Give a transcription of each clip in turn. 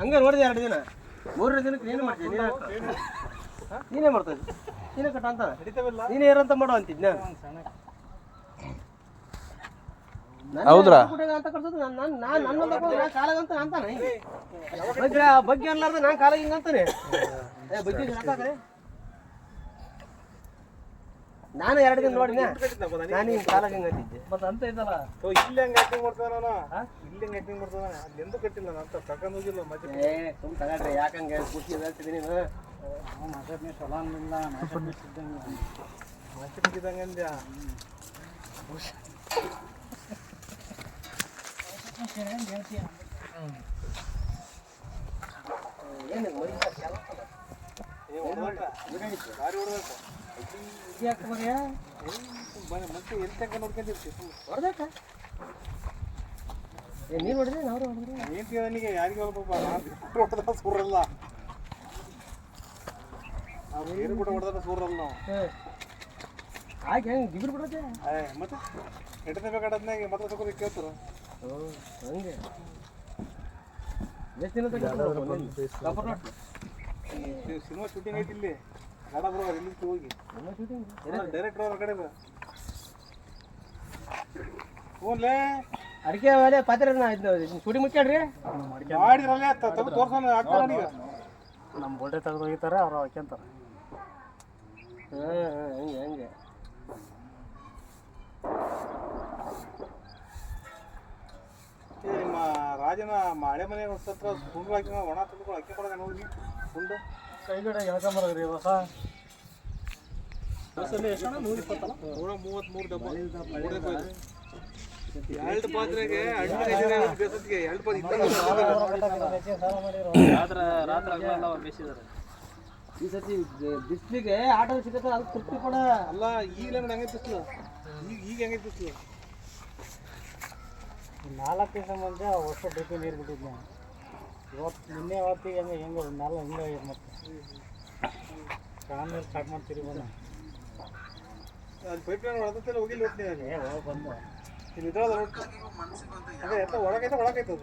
ಹಂಗೆ ನೋಡಿದೆ 2 ದಿನ 3ನೇ ದಿನಕ್ಕೆ ನೀನು ಮಾಡ್ತೀನಿ ನೀನೇ ಮಾಡ್ತಾ ಇದ್ದೆ ನೀನೇ ಕಟ್ಟ ಅಂತ ನೀನೇ ಇರಂತ ಮಾಡೋ ಅಂತಿದ್ನ ಹೌದ್ರಾ ಅಂತ ಕಳ್ಸೋದು ನನ್ನ ಕಾಲಾಗಂತ ಅಂತಾನೆ ಬಗ್ಗೆ ಅನ್ಲಾರ್ದ ನಾನು ಕಾಲಾಗ ಹಿಂಗ ಅಂತಾನೆ ಬಗ್ಗೆ ನಾನು 2 ದಿನ ನೋಡಿನ ನಾನು ಹಿಂಗೆ ಕಾಲಾಗ ಹಿಂಗೆ ಅಂತಿದ್ದೆ ಮತ್ತೆ ಅಂತ ಇದ್ದಲ್ಲ ಇಲ್ಲಿ ಹೆಂಗೆ ಆಕ್ಟಿಂಗ್ ಮಾಡ್ತಾನ ಇಲ್ಲಿ ಹೆಂಗೆ ಆಕ್ಟಿಂಗ್ ಮಾಡ್ತಾನ ಅಲ್ಲಿ ಎಂದೂ ಕಟ್ಟಿಲ್ಲ ನಾನು ಅಂತ ತಗೊಂಡು ಹೋಗಿಲ್ಲ ಮತ್ತೆ ಸುಮ್ ತಗೊಂಡ್ರೆ ಯಾಕಂಗೆ ಖುಷಿ ಹೇಳ್ತಿದ್ದೀನಿ ನೀನು ಮಾಸೆ ಸೊಲಾನಿಲ್ಲ ಮಾಸಿ ಮುಗಿದಂಗೆ ಅಂದ್ಯಾ ಏನು ಗಾಡಿ ಹೊಡೆದ ಯಾಕೆ ಮಗ ಮತ್ತೆ ಎಲ್ಲಿ ತನಕ ನೋಡ್ಕೊಂಡಿರ್ತೀವಿ ಹೊಡೆದಾಕ ನೀನು ಹೊಡೆದ್ರೆ ನಾವು ಹೊಡೆದ್ರೆ ಏನು ನನಗೆ ಯಾರಿಗೆ ಹೊಡೆದ ಸೂರಲ್ಲ ನಾವು ಏನು ಕೂಡ ಹೊಡೆದ ಸೂರಲ್ಲ ನಾವು ಆಯ್ತು ಹೆಂಗೆ ಜಿಗಿರು ಬಿಡೋದೆ ಮತ್ತೆ ಎಟ್ಟನೇ ಬೇಕಾಡದ್ನಾಗ ಮತ್ತೆ ತಗೋದು ಕೇಳ್ತಾರ ಹಂಗೆ ಎಷ್ಟು ದಿನ ಸಿನಿಮಾ ಶೂಟಿಂಗ್ ಐತಿ ಇಲ್ಲಿ ಗಾಡ ಬರೋರು ಇಲ್ಲಿ ಹೋಗಿ ಡೈರೆಕ್ಟರ್ ಅವ್ರ ಕಡೆ ಫೋನ್ಲೇ ಅಡಿಕೆ ಮೇಲೆ ಪಾತ್ರೆ ಶೂಟಿಂಗ್ ಮುಚ್ಚಾಡ್ರಿ ಮಾಡಿದ್ರಲ್ಲೇ ತಗೋ ತೋರ್ಸೋಣ ಆಗ್ತಾರ ಈಗ ನಮ್ಮ ಬೋಲ್ಡೆ ತೆಗೆದು ಹೋಗಿತಾರೆ ಅವ್ರು ಹಾಕ್ಯಂತಾರೆ ಹಂಗೆ ಹಂಗೆ ನಿಮ್ಮ ರಾಜನ ಹಳೆ ಮನೆ ಹತ್ರ ಸುಂಡು ಹಾಕಿ ಒಣ ತಂದು ಅಕ್ಕಿ ಕೊಡೋದ ನೋಡಿ ಸುಂಡು ಕೈಗಡೆ ಹೇಳ್ಕೊಂಬರೋದ್ರಿ ಹೊಸ ಬಸ್ಸಲ್ಲಿ ಎಷ್ಟು 133 ಡಬ್ಬ 2 ಪಾತ್ರೆಗೆ ಬೇಸತ್ತಿಗೆ 2 ಪಾತ್ರೆ ಬೇಸಿದ್ದಾರೆ ಈ ಸತಿ ಬಿಸ್ಲಿಗೆ ಆಟೋ ಸಿಗುತ್ತೆ ಅದು ತೃಪ್ತಿ ಕೂಡ ಅಲ್ಲ ಈಗಲೇ ನೋಡಿ ಹೆಂಗೈತೆ ಬಿಸ್ಲು ಈಗ ಹೆಂಗೈತೆ ಬಿಸ್ಲು 4 ದಿವಸ ಮುಂಚೆ ವರ್ಷ ಡಿಪಿ ನೀರು ಬಿಟ್ಟಿದ್ದೆ ಇವತ್ತು ನಿನ್ನೆ ಹೊತ್ತಿಗೆ ಹೆಂಗೆ ನೆಲ ಹಿಂಗೆ ಮತ್ತೆ ನೀರು ಸ್ಟಾರ್ಟ್ ಮಾಡ್ತೀರಿ ಬಂದು ಅದು ಪೈಪ್ ಲೈನ್ ಹೊಡೆದತ್ತಲ್ಲ ಹೋಗಿಲ್ಲ ಹೋಗ್ತೀನಿ ಹೋಗಿ ಬಂದು ಇಲ್ಲಿ ಇದ್ರದ ಅದೇ ಎಲ್ಲ ಒಳಗೈತೆ ಅದು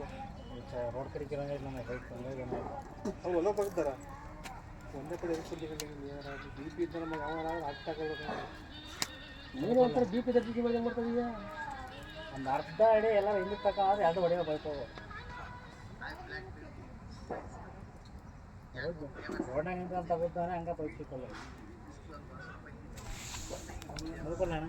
ರೋಡ್ ಕಡೆ ಕಿರಂಗಿಲ್ಲ ನಮ್ಮ ಬೈಕ್ ಹಂಗಾಗಿ ಅವ್ರು ಹೊಲ ತೆಗ್ದಾರ ಒಂದೇ ಕಡೆ ಬಿ ಪಿ ಇದ್ದ ನಮಗೆ ಅವನ ಅರ್ಥ ಆಗಬೇಕು ನೀನು ಒಂಥರ ಬಿ ಪಿ ದರ್ಜಿ ಮಾಡಿ ಹೆಂಗೆ ಮಾಡ್ತಾವೀಗ ಒಂದು ಅರ್ಧ ಅಡಿ ಎಲ್ಲ ಹಿಂದೆ ತಗೊಂಡ್ರೆ ಅದು ಹೊಡೆಯೋ ಬೈಕೋದು ರೋಡ್ನಾಗ ನಿಂತ ತಗೋತಾನೆ ಹಂಗೆ ಬೈಕ್ ಸಿಕ್ಕಲ್ಲ ನೋಡ್ಕೊಳ್ಳೋಣ